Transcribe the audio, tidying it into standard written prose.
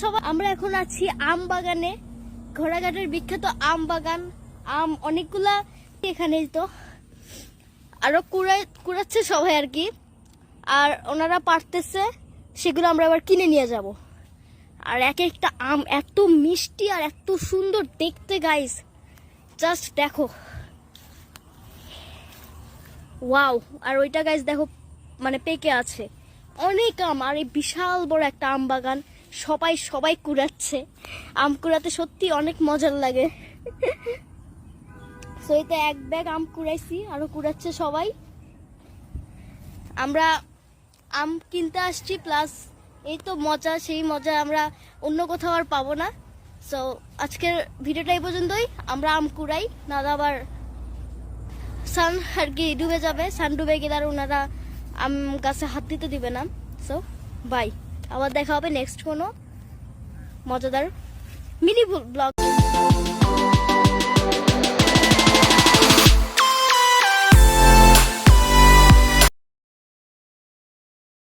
সবাই, আমরা এখন আছি আম বাগানে, ঘোড়াঘাটের বিখ্যাত আম বাগান। আম অনেকগুলা এখানে, তো আরো কুড়াচ্ছে সবাই আর কি, আর ওনারা পারতেছে, সেগুলো আমরা আবার কিনে নিয়ে যাব। আর এক একটা আম এত মিষ্টি আর এত সুন্দর দেখতে গাইস, জাস্ট দেখো, ওয়াও। আর ওইটা গাইস দেখো, মানে পেকে আছে অনেক আম, আর এই বিশাল বড় একটা আম বাগান, সবাই কুড়াচ্ছে। আম কুড়াতে সত্যি অনেক মজার লাগে। তো এই তো এক ব্যাগ আম কুড়াইছি, আরো কুড়াচ্ছে সবাই। আমরা আম কিনতে আসছি, প্লাস এই তো মজা, সেই মজা আমরা অন্য কোথাও আর পাবো না। সো আজকের ভিডিওটা এই পর্যন্তই। আমরা আম কুড়াই, না আবার সান আর কি ডুবে যাবে, সান ডুবে গেলে আর ওনারা আম গাছে হাত দিতে দিবে না। সো বাই, আবার দেখা হবে নেক্সট কোনো মজাদার মিনি ব্লগ।